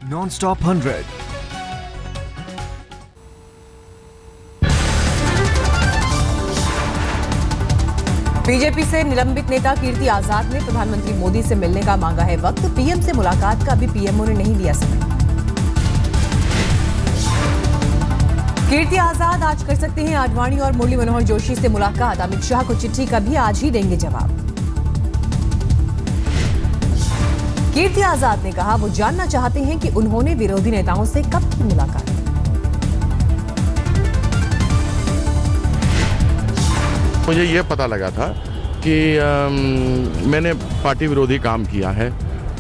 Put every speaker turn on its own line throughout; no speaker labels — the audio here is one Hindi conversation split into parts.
Non-stop 100.
बीजेपी से निलंबित नेता कीर्ति आजाद ने प्रधानमंत्री मोदी से मिलने का मांगा है वक्त। पीएम से मुलाकात का अभी पीएमओ ने नहीं लिया समय। कीर्ति आजाद आज कर सकते हैं आडवाणी और मुरली मनोहर जोशी से मुलाकात। अमित शाह को चिट्ठी का भी आज ही देंगे जवाब। कीर्ति आजाद ने कहा वो जानना चाहते हैं कि उन्होंने विरोधी नेताओं से कब की मुलाकात।
मुझे ये पता लगा था कि मैंने पार्टी विरोधी काम किया है।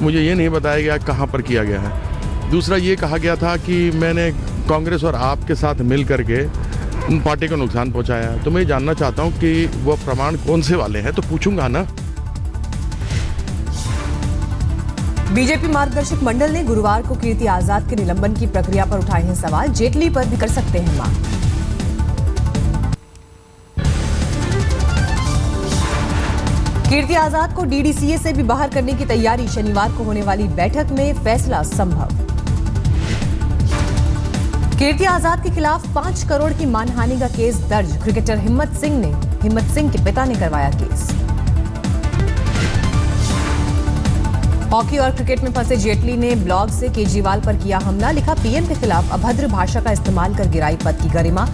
मुझे ये नहीं बताया गया कहाँ पर किया गया है। दूसरा ये कहा गया था कि मैंने कांग्रेस और आप के साथ मिल करके पार्टी को नुकसान पहुंचाया है। तो मैं जानना चाहता हूं कि वो प्रमाण कौन से वाले हैं, तो पूछूंगा ना।
बीजेपी मार्गदर्शक मंडल ने गुरुवार को कीर्ति आजाद के निलंबन की प्रक्रिया पर उठाए हैं सवाल। जेटली पर भी कर सकते हैं मांग। कीर्ति आजाद को डीडीसीए से भी बाहर करने की तैयारी। शनिवार को होने वाली बैठक में फैसला संभव। कीर्ति आजाद के खिलाफ 5 करोड़ की मानहानि का केस दर्ज। क्रिकेटर हिम्मत सिंह के पिता ने करवाया केस। हॉकी और क्रिकेट में फंसे जेटली ने ब्लॉग से केजरीवाल पर किया हमला। लिखा पीएम के खिलाफ अभद्र भाषा का इस्तेमाल कर गिराई पद की गरिमा,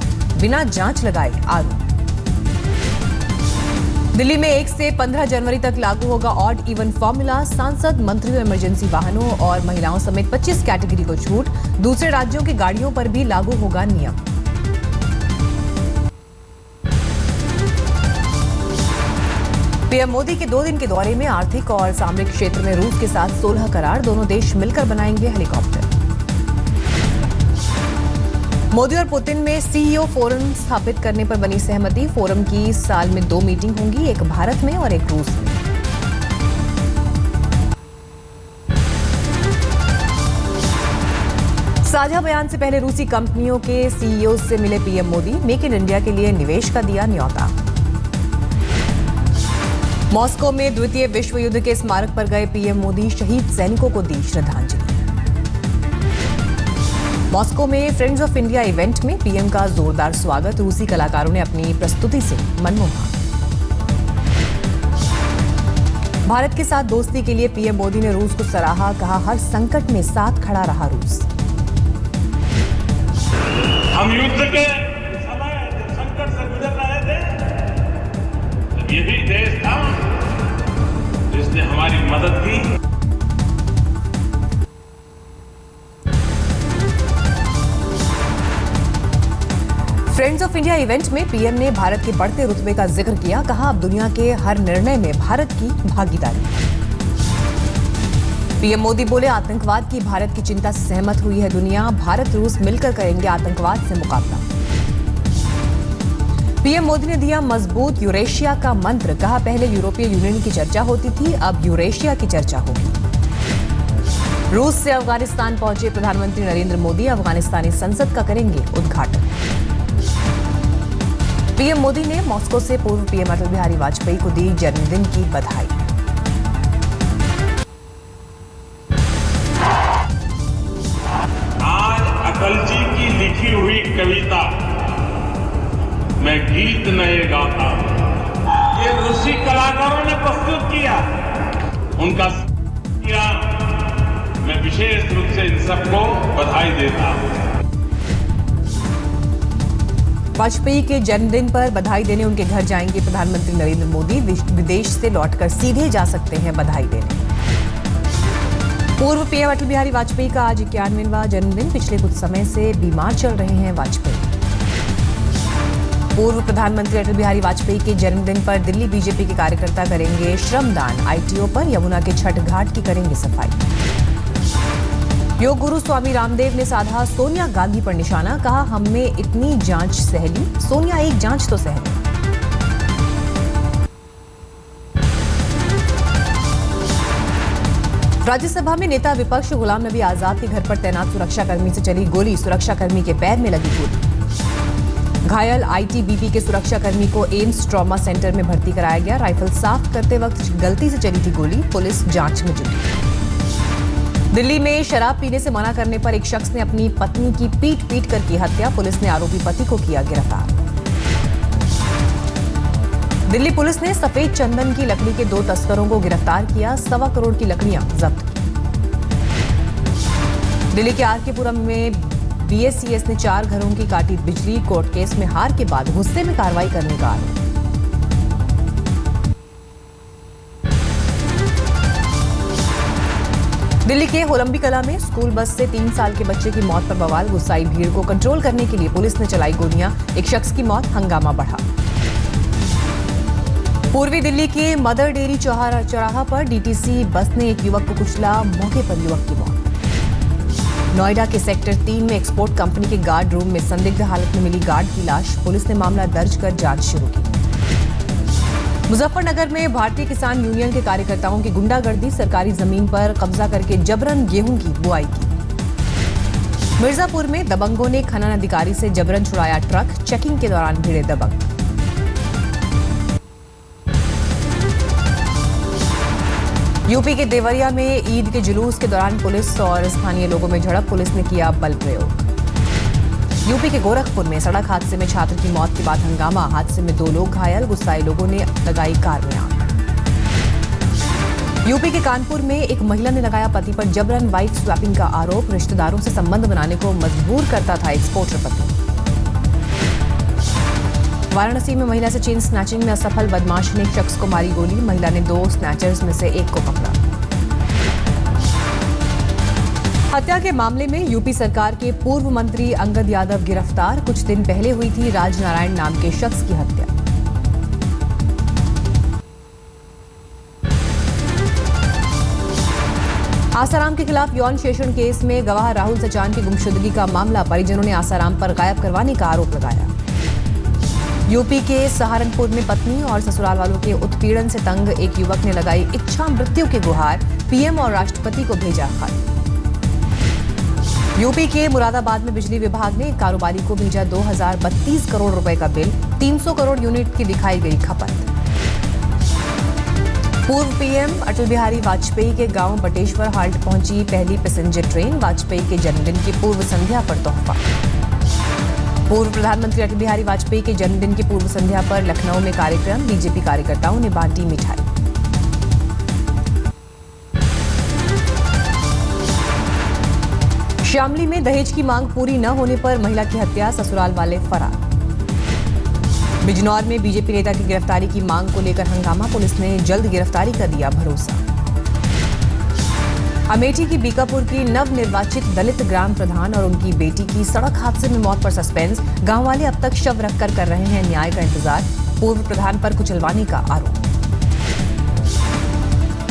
बिना जांच लगाए आरोप। दिल्ली में 1 से 15 जनवरी तक लागू होगा ऑड इवन फॉर्मूला। सांसद, मंत्रियों, इमरजेंसी वाहनों और महिलाओं समेत 25 कैटेगरी को छूट। दूसरे राज्यों की गाड़ियों पर भी लागू होगा नियम। पीएम मोदी के 2 दिन के दौरे में आर्थिक और सामरिक क्षेत्र में रूस के साथ 16 करार। दोनों देश मिलकर बनाएंगे हेलीकॉप्टर। मोदी और पुतिन में सीईओ फोरम स्थापित करने पर बनी सहमति। फोरम की साल में 2 मीटिंग होंगी, एक भारत में और एक रूस में। साझा बयान से पहले रूसी कंपनियों के सीईओ से मिले PM Modi. Make in India के लिए निवेश का दिया न्योता। मॉस्को में द्वितीय विश्व युद्ध के स्मारक पर गए पीएम मोदी। शहीद सैनिकों को दी श्रद्धांजलि। मॉस्को में फ्रेंड्स ऑफ इंडिया इवेंट में पीएम का जोरदार स्वागत। रूसी कलाकारों ने अपनी प्रस्तुति से मनमोहा। भारत के साथ दोस्ती के लिए पीएम मोदी ने रूस को सराहा। कहा हर संकट में साथ खड़ा रहा रूस।
हम युद्ध के समय संकट से गुजर रहे थे, यही देश था जिसने हमारी मदद की।
फ्रेंड्स ऑफ इंडिया इवेंट में पीएम ने भारत के बढ़ते रुतबे का जिक्र किया। कहा अब दुनिया के हर निर्णय में भारत की भागीदारी। पीएम मोदी बोले आतंकवाद की भारत की चिंता से सहमत हुई है दुनिया। भारत रूस मिलकर करेंगे आतंकवाद से मुकाबला। पीएम मोदी ने दिया मजबूत यूरेशिया का मंत्र। कहा पहले यूरोपीय यूनियन की चर्चा होती थी, अब यूरेशिया की चर्चा होगी। रूस से अफगानिस्तान पहुंचे प्रधानमंत्री नरेंद्र मोदी। अफगानिस्तानी संसद का करेंगे उद्घाटन। पीएम मोदी ने मॉस्को से पूर्व पीएम अटल बिहारी वाजपेयी को दी जन्मदिन की बधाई।
आज अटल जी की लिखी हुई कविता मैं गीत नए गाता, ये रूसी कलाकारों ने प्रस्तुत किया, उनका किया। मैं विशेष रूप से इन सबको बधाई देता हूं।
वाजपेयी के जन्मदिन पर बधाई देने उनके घर जाएंगे प्रधानमंत्री नरेंद्र मोदी। विदेश से लौटकर सीधे जा सकते हैं बधाई देने। पूर्व पीएम अटल बिहारी वाजपेयी का आज 91वां जन्मदिन। पिछले कुछ समय से बीमार चल रहे हैं वाजपेयी। पूर्व प्रधानमंत्री अटल बिहारी वाजपेयी के जन्मदिन पर दिल्ली बीजेपी के कार्यकर्ता करेंगे श्रमदान। आईटीओ पर यमुना के छठ घाट की करेंगे सफाई। योग गुरु स्वामी रामदेव ने साधा सोनिया गांधी पर निशाना। कहा हमने इतनी जांच सहली, सोनिया एक जांच तो सहली। राज्यसभा में नेता विपक्ष गुलाम नबी आजाद के घर पर तैनात सुरक्षाकर्मी से चली गोली। सुरक्षाकर्मी के पैर में लगी गोली। घायल आईटीबीपी के सुरक्षाकर्मी को एम्स ट्रॉमा सेंटर में भर्ती कराया गया। राइफल साफ करते वक्त गलती से चली थी गोली। पुलिस जांच में जुटी। दिल्ली में शराब पीने से मना करने पर एक शख्स ने अपनी पत्नी की पीट कर की हत्या। पुलिस ने आरोपी पति को किया गिरफ्तार। दिल्ली पुलिस ने सफेद चंदन की लकड़ी के 2 तस्करों को गिरफ्तार किया। 1.25 करोड़ की लकड़ियां जब्त की। दिल्ली के आरकेपुरम में बीएसईएस ने 4 घरों की काटी बिजली। कोर्ट केस में हार के बाद गुस्से में कार्रवाई करने का आरोप। दिल्ली के होलंबी कला में स्कूल बस से 3 साल के बच्चे की मौत पर बवाल। गुस्साई भीड़ को कंट्रोल करने के लिए पुलिस ने चलाई गोलियां। एक शख्स की मौत, हंगामा बढ़ा। पूर्वी दिल्ली के मदर डेयरी चौराहा पर डीटीसी बस ने एक युवक को कुचला। मौके पर युवक की मौत। नोएडा के सेक्टर 3 में एक्सपोर्ट कंपनी के गार्ड रूम में संदिग्ध हालत में मिली गार्ड की लाश। पुलिस ने मामला दर्ज कर जांच शुरू की। मुजफ्फरनगर में भारतीय किसान यूनियन के कार्यकर्ताओं की गुंडागर्दी। सरकारी जमीन पर कब्जा करके जबरन गेहूं की बुआई की। मिर्जापुर में दबंगों ने खनन अधिकारी से जबरन छुड़ाया ट्रक। चेकिंग के दौरान भिड़े दबंग। यूपी के देवरिया में ईद के जुलूस के दौरान पुलिस और स्थानीय लोगों में झड़प। पुलिस ने किया बल प्रयोग। यूपी के गोरखपुर में सड़क हादसे में छात्र की मौत के बाद हंगामा। हादसे में 2 लोग घायल। गुस्साए लोगों ने लगाई कार में आग। यूपी के कानपुर में एक महिला ने लगाया पति पर जबरन वाइफ स्वैपिंग का आरोप। रिश्तेदारों से संबंध बनाने को मजबूर करता था एक्सपोर्टर पति। वाराणसी में महिला से चेन स्नैचिंग में असफल बदमाश ने एक शख्स को मारी गोली। महिला ने 2 स्नैचर्स में से एक को पकड़ा। हत्या के मामले में यूपी सरकार के पूर्व मंत्री अंगद यादव गिरफ्तार। कुछ दिन पहले हुई थी राजनारायण नाम के शख्स की हत्या। आसाराम के खिलाफ यौन शोषण केस में गवाह राहुल सचान की गुमशुदगी का मामला। परिजनों ने आसाराम पर गायब करवाने का आरोप लगाया। यूपी के सहारनपुर में पत्नी और ससुराल वालों के उत्पीड़न से तंग एक युवक ने लगाई इच्छा मृत्यु की गुहार। पीएम और राष्ट्रपति को भेजा खत। यूपी के मुरादाबाद में बिजली विभाग ने एक कारोबारी को भेजा 2032 करोड़ रुपए का बिल। 300 करोड़ यूनिट की दिखाई गई खपत। पूर्व पीएम अटल बिहारी वाजपेयी के गांव बटेश्वर हाल्ट पहुंची पहली पैसेंजर ट्रेन। वाजपेयी के जन्मदिन की पूर्व संध्या पर तोहफा। पूर्व प्रधानमंत्री अटल बिहारी वाजपेयी के जन्मदिन की पूर्व संध्या पर लखनऊ में कार्यक्रम। बीजेपी कार्यकर्ताओं ने बांटी मिठाई। शामली में दहेज की मांग पूरी न होने पर महिला की हत्या। ससुराल वाले फरार। बिजनौर में बीजेपी नेता की गिरफ्तारी की मांग को लेकर हंगामा। पुलिस ने जल्द गिरफ्तारी का दिया भरोसा। अमेठी की बीकापुर की नवनिर्वाचित दलित ग्राम प्रधान और उनकी बेटी की सड़क हादसे में मौत पर सस्पेंस। गांव वाले अब तक शव रखकर कर रहे हैं न्याय का इंतजार। पूर्व प्रधान पर कुचलवाने का आरोप।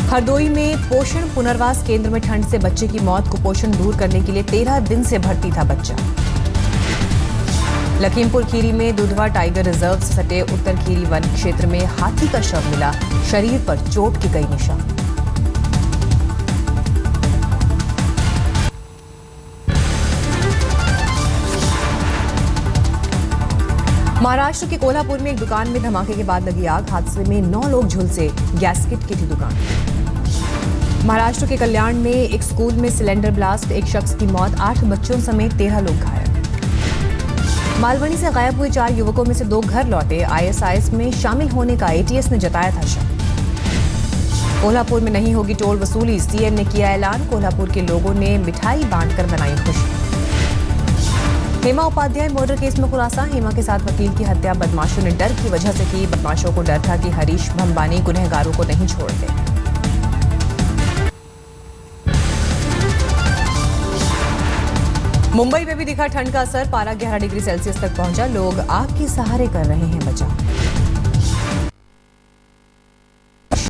हरदोई में पोषण पुनर्वास केंद्र में ठंड से बच्चे की मौत। कुपोषण दूर करने के लिए 13 दिन से भर्ती था बच्चा। लखीमपुर खीरी में दुधवा टाइगर रिजर्व से सटे उत्तर खीरी वन क्षेत्र में हाथी का शव मिला। शरीर पर चोट के कई निशान। महाराष्ट्र के कोल्हापुर में एक दुकान में धमाके के बाद लगी आग। हादसे में 9 लोग झुलसे। गैसकिट की थी दुकान। महाराष्ट्र के कल्याण में एक स्कूल में सिलेंडर ब्लास्ट। एक शख्स की मौत। 8 बच्चों समेत 13 लोग घायल। मालवनी से गायब हुए 4 युवकों में से 2 घर लौटे। आईएसआईएस में शामिल होने का एटीएस ने जताया था शक। कोल्हापुर में नहीं होगी टोल वसूली। सीएम ने किया ऐलान। कोल्हापुर के लोगों ने मिठाई बांटकर मनाई खुशी। हेमा उपाध्याय मर्डर केस में खुलासा। हेमा के साथ वकील की हत्या बदमाशों ने डर की वजह से की। बदमाशों को डर था कि हरीश भंबानी गुनहगारों को नहीं छोड़ते। मुंबई में भी दिखा ठंड का असर। पारा 11 डिग्री सेल्सियस तक पहुंचा। लोग आग के सहारे कर रहे हैं बचाव।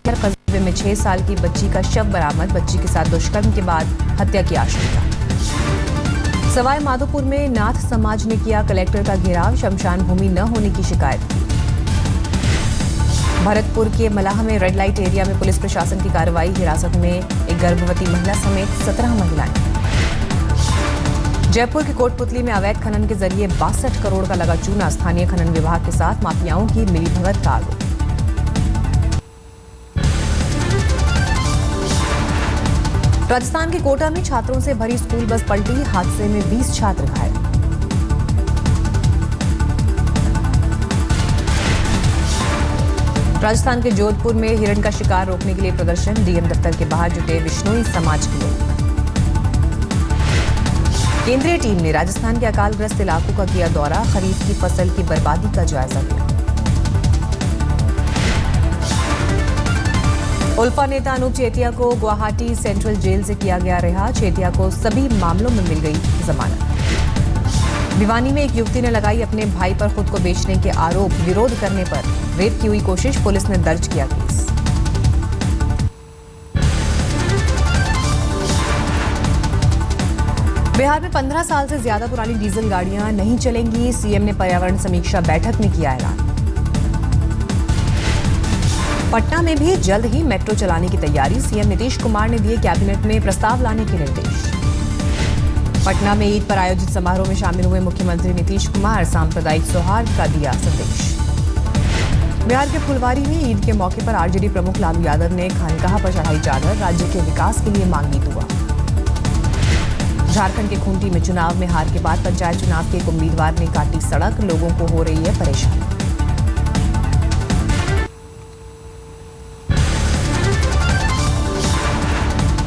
कस्बे में 6 साल की बच्ची का शव बरामद। बच्ची के साथ दुष्कर्म के बाद हत्या की आशंका। सवाई माधोपुर में नाथ समाज ने किया कलेक्टर का घेराव। शमशान भूमि न होने की शिकायत की। भरतपुर के मलाह में रेड लाइट एरिया में पुलिस प्रशासन की कार्रवाई। हिरासत में एक गर्भवती महिला समेत 17 महिलाएं। जयपुर के कोटपुतली में अवैध खनन के जरिए 62 करोड़ का लगा चूना। स्थानीय खनन विभाग के साथ माफियाओं की मिलीभगत का आरोप। राजस्थान के कोटा में छात्रों से भरी स्कूल बस पलटी, हादसे में 20 छात्र घायल। राजस्थान के जोधपुर में हिरण का शिकार रोकने के लिए प्रदर्शन, डीएम दफ्तर के बाहर जुटे बिश्नोई समाज के लोग। केंद्रीय टीम ने राजस्थान के अकालग्रस्त इलाकों का किया दौरा, खरीफ की फसल की बर्बादी का जायजा लिया। उल्फा नेता अनूप चेतिया को गुवाहाटी सेंट्रल जेल से किया गया रिहा, चेतिया को सभी मामलों में मिल गई जमानत। भिवानी में एक युवती ने लगाई अपने भाई पर खुद को बेचने के आरोप, विरोध करने पर रेप की हुई कोशिश, पुलिस ने दर्ज किया केस। बिहार में 15 साल से ज्यादा पुरानी डीजल गाड़ियां नहीं चलेंगी, सीएम ने पर्यावरण समीक्षा बैठक में किया ऐलान। पटना में भी जल्द ही मेट्रो चलाने की तैयारी, सीएम नीतीश कुमार ने दिए कैबिनेट में प्रस्ताव लाने के निर्देश। पटना में ईद पर आयोजित समारोह में शामिल हुए मुख्यमंत्री नीतीश कुमार, सांप्रदायिक सौहार्द का दिया संदेश। बिहार के फुलवारी में ईद के मौके पर आरजेडी प्रमुख लालू यादव ने खानकाह पर चढ़ाई चादर, राज्य के विकास के लिए मांगी दुआ। झारखंड के खूंटी में चुनाव में हार के बाद पंचायत चुनाव के एक उम्मीदवार ने काटी सड़क, लोगों को हो रही है परेशानी।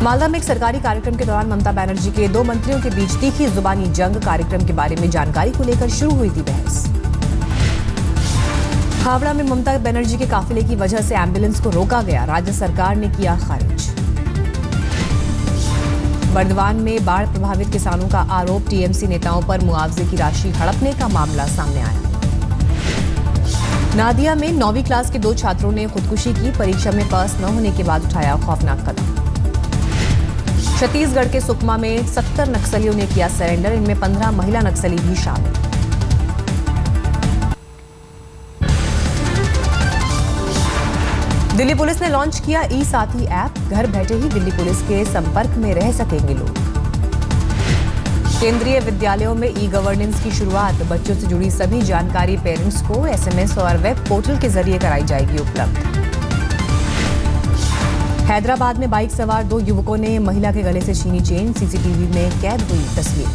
मालदा में एक सरकारी कार्यक्रम के दौरान ममता बनर्जी के 2 मंत्रियों के बीच तीखी जुबानी जंग, कार्यक्रम के बारे में जानकारी को लेकर शुरू हुई थी बहस। हावड़ा में ममता बनर्जी के काफिले की वजह से एम्बुलेंस को रोका गया, राज्य सरकार ने किया खारिज। बर्दवान में बाढ़ प्रभावित किसानों का आरोप, टीएमसी नेताओं पर मुआवजे की राशि हड़पने का मामला सामने आया। नादिया में 9वीं क्लास के 2 छात्रों ने खुदकुशी की, परीक्षा में पास न होने के बाद उठाया खौफनाक कदम। छत्तीसगढ़ के सुकमा में 70 नक्सलियों ने किया सरेंडर, इनमें 15 महिला नक्सली भी शामिल। दिल्ली पुलिस ने लॉन्च किया ई-साथी ऐप, घर बैठे ही दिल्ली पुलिस के संपर्क में रह सकेंगे लोग। केंद्रीय विद्यालयों में ई गवर्नेंस की शुरुआत, बच्चों से जुड़ी सभी जानकारी पेरेंट्स को एसएमएस और वेब पोर्टल के जरिए कराई जाएगी उपलब्ध। हैदराबाद में बाइक सवार 2 युवकों ने महिला के गले से छीनी चेन, सीसीटीवी में कैद हुई तस्वीर।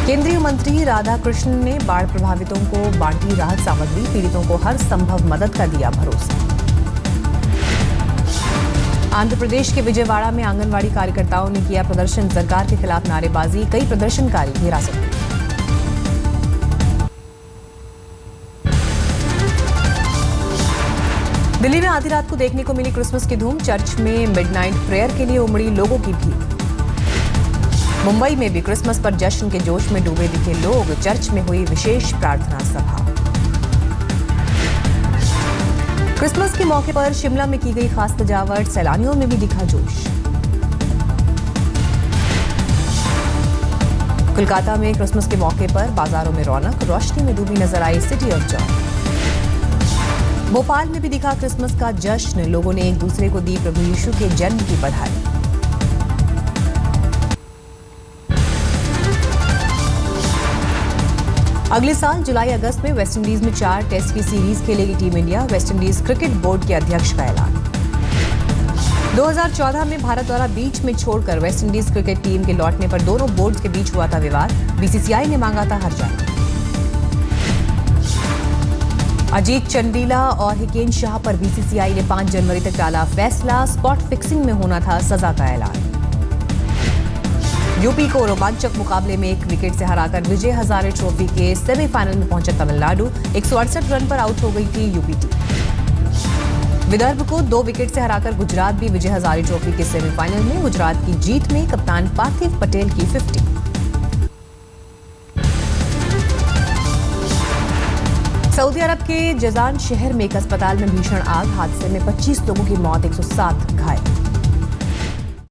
केंद्रीय मंत्री राधाकृष्णन ने बाढ़ प्रभावितों को बांटी राहत सामग्री, पीड़ितों को हर संभव मदद का दिया भरोसा। आंध्र प्रदेश के विजयवाड़ा में आंगनवाड़ी कार्यकर्ताओं ने किया प्रदर्शन, सरकार के खिलाफ नारेबाजी, कई प्रदर्शनकारी हिरासत में। दिल्ली में आधी रात को देखने को मिली क्रिसमस की धूम, चर्च में मिडनाइट प्रेयर के लिए उमड़ी लोगों की भीड़। मुंबई में भी क्रिसमस पर जश्न के जोश में डूबे दिखे लोग, चर्च में हुई विशेष प्रार्थना सभा। क्रिसमस के मौके पर शिमला में की गई खास सजावट, सैलानियों में भी दिखा जोश। कोलकाता में क्रिसमस के मौके पर बाजारों में रौनक, रोशनी में डूबी नजर आई सिटी ऑफ जॉय। भोपाल में भी दिखा क्रिसमस का जश्न, लोगों ने एक दूसरे को दी प्रभु यीशु के जन्म की बधाई। अगले साल जुलाई अगस्त में वेस्टइंडीज में 4 टेस्ट की सीरीज खेलेगी team India, West Indies cricket board के अध्यक्ष का ऐलान। 2014 में भारत द्वारा बीच में छोड़कर वेस्टइंडीज क्रिकेट टीम के लौटने पर दोनों बोर्ड्स के बीच हुआ था विवाद, बीसीसीआई ने मांगा था हर्जाना। अजीत चंडीला और हिकेन शाह पर बीसीसीआई ने 5 जनवरी तक टाला फैसला, स्पॉट फिक्सिंग में होना था सजा का ऐलान। यूपी को रोमांचक मुकाबले में 1 विकेट से हराकर विजय हजारे ट्रॉफी के सेमीफाइनल में पहुंचा तमिलनाडु, 168 रन पर आउट हो गई थी यूपी टीम। विदर्भ को 2 विकेट से हराकर गुजरात भी विजय हजारे ट्रॉफी के सेमीफाइनल में, गुजरात की जीत में कप्तान पार्थिव पटेल की 50। सऊदी अरब के जजान शहर में एक अस्पताल में भीषण आग, हादसे में 25 लोगों की मौत, 107 घायल।